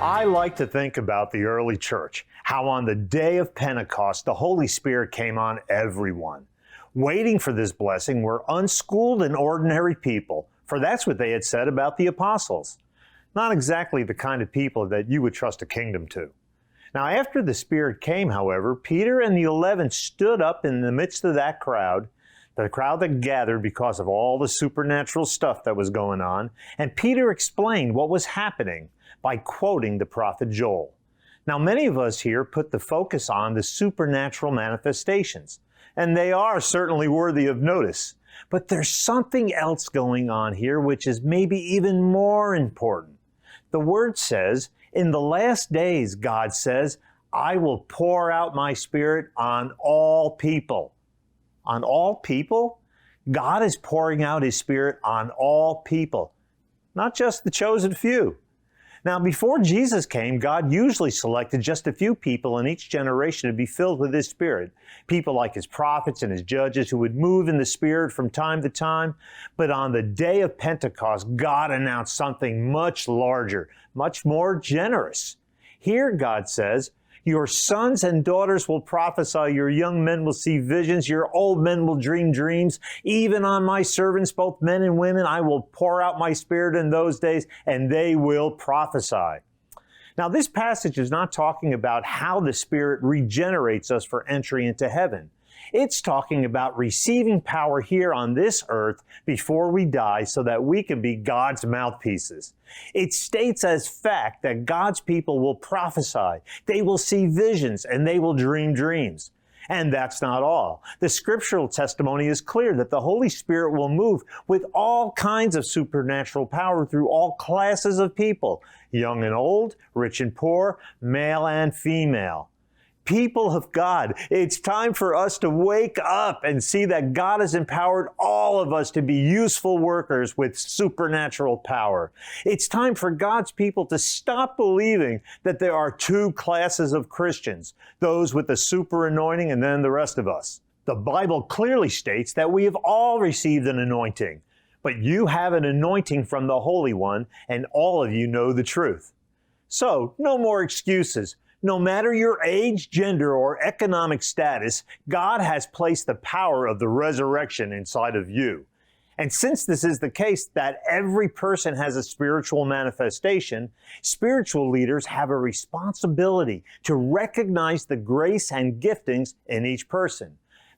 I like to think about the early church, how on the day of Pentecost, the Holy Spirit came on everyone. Waiting for this blessing were unschooled and ordinary people, for that's what they had said about the apostles. Not exactly the kind of people that you would trust a kingdom to. Now, after the Spirit came, however, Peter and the 11 stood up in the midst of that crowd, the crowd that gathered because of all the supernatural stuff that was going on, and Peter explained what was happening by quoting the prophet Joel. Now, many of us here put the focus on the supernatural manifestations, and they are certainly worthy of notice. But there's something else going on here which is maybe even more important. The Word says, in the last days, God says, I will pour out my Spirit on all people. On all people? God is pouring out His Spirit on all people, not just the chosen few. Now, before Jesus came, God usually selected just a few people in each generation to be filled with His Spirit. People like His prophets and His judges who would move in the Spirit from time to time. But on the day of Pentecost, God announced something much larger, much more generous. Here, God says, your sons and daughters will prophesy, your young men will see visions, your old men will dream dreams. Even on my servants, both men and women, I will pour out my Spirit in those days, and they will prophesy. Now, this passage is not talking about how the Spirit regenerates us for entry into heaven. It's talking about receiving power here on this earth before we die so that we can be God's mouthpieces. It states as fact that God's people will prophesy, they will see visions, and they will dream dreams. And that's not all. The scriptural testimony is clear that the Holy Spirit will move with all kinds of supernatural power through all classes of people, young and old, rich and poor, male and female. People of God, it's time for us to wake up and see that God has empowered all of us to be useful workers with supernatural power. It's time for God's people to stop believing that there are two classes of Christians, those with the super anointing and then the rest of us. The Bible clearly states that we have all received an anointing, but you have an anointing from the Holy One, and all of you know the truth. So, no more excuses. No matter your age, gender, or economic status, God has placed the power of the resurrection inside of you. And since this is the case that every person has a spiritual manifestation, spiritual leaders have a responsibility to recognize the grace and giftings in each person.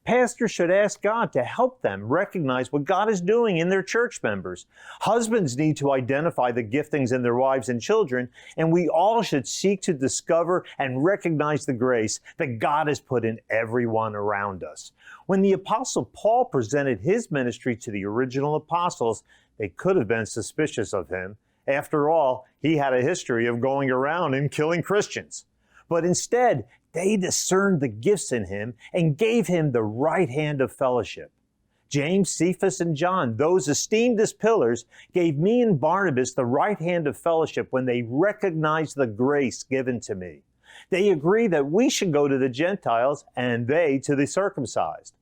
Pastors should ask God to help them recognize what God is doing in their church members. Husbands need to identify the giftings in their wives and children, and we all should seek to discover and recognize the grace that God has put in everyone around us. When the Apostle Paul presented his ministry to the original apostles, they could have been suspicious of him. After all, he had a history of going around and killing Christians. But instead, they discerned the gifts in him and gave him the right hand of fellowship. James, Cephas, and John, those esteemed as pillars, gave me and Barnabas the right hand of fellowship when they recognized the grace given to me. They agree that we should go to the Gentiles and they to the circumcised.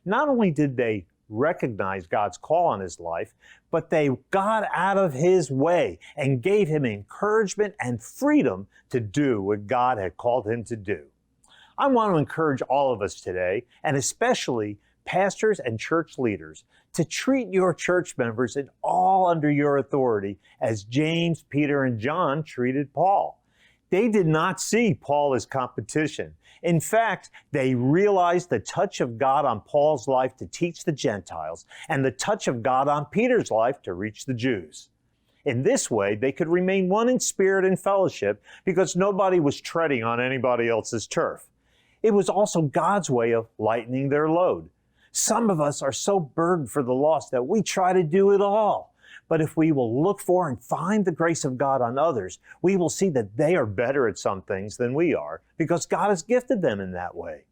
Not only did they recognize God's call on his life, but they got out of his way and gave him encouragement and freedom to do what God had called him to do. I want to encourage all of us today, and especially pastors and church leaders, to treat your church members and all under your authority as James, Peter, and John treated Paul. They did not see Paul as competition. In fact, they realized the touch of God on Paul's life to teach the Gentiles and the touch of God on Peter's life to reach the Jews. In this way, they could remain one in spirit and fellowship because nobody was treading on anybody else's turf. It was also God's way of lightening their load. Some of us are so burdened for the lost that we try to do it all. But if we will look for and find the grace of God on others, we will see that they are better at some things than we are because God has gifted them in that way.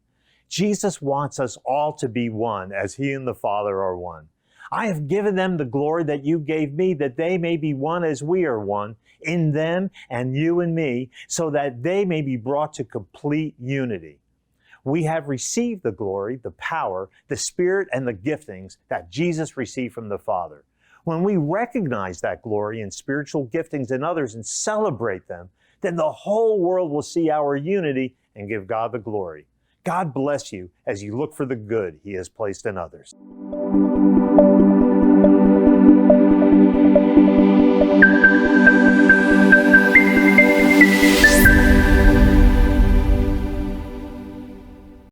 Jesus wants us all to be one as He and the Father are one. I have given them the glory that you gave me, that they may be one as we are one, in them and you and me, so that they may be brought to complete unity. We have received the glory, the power, the Spirit, and the giftings that Jesus received from the Father. When we recognize that glory and spiritual giftings in others and celebrate them, then the whole world will see our unity and give God the glory. God bless you as you look for the good He has placed in others.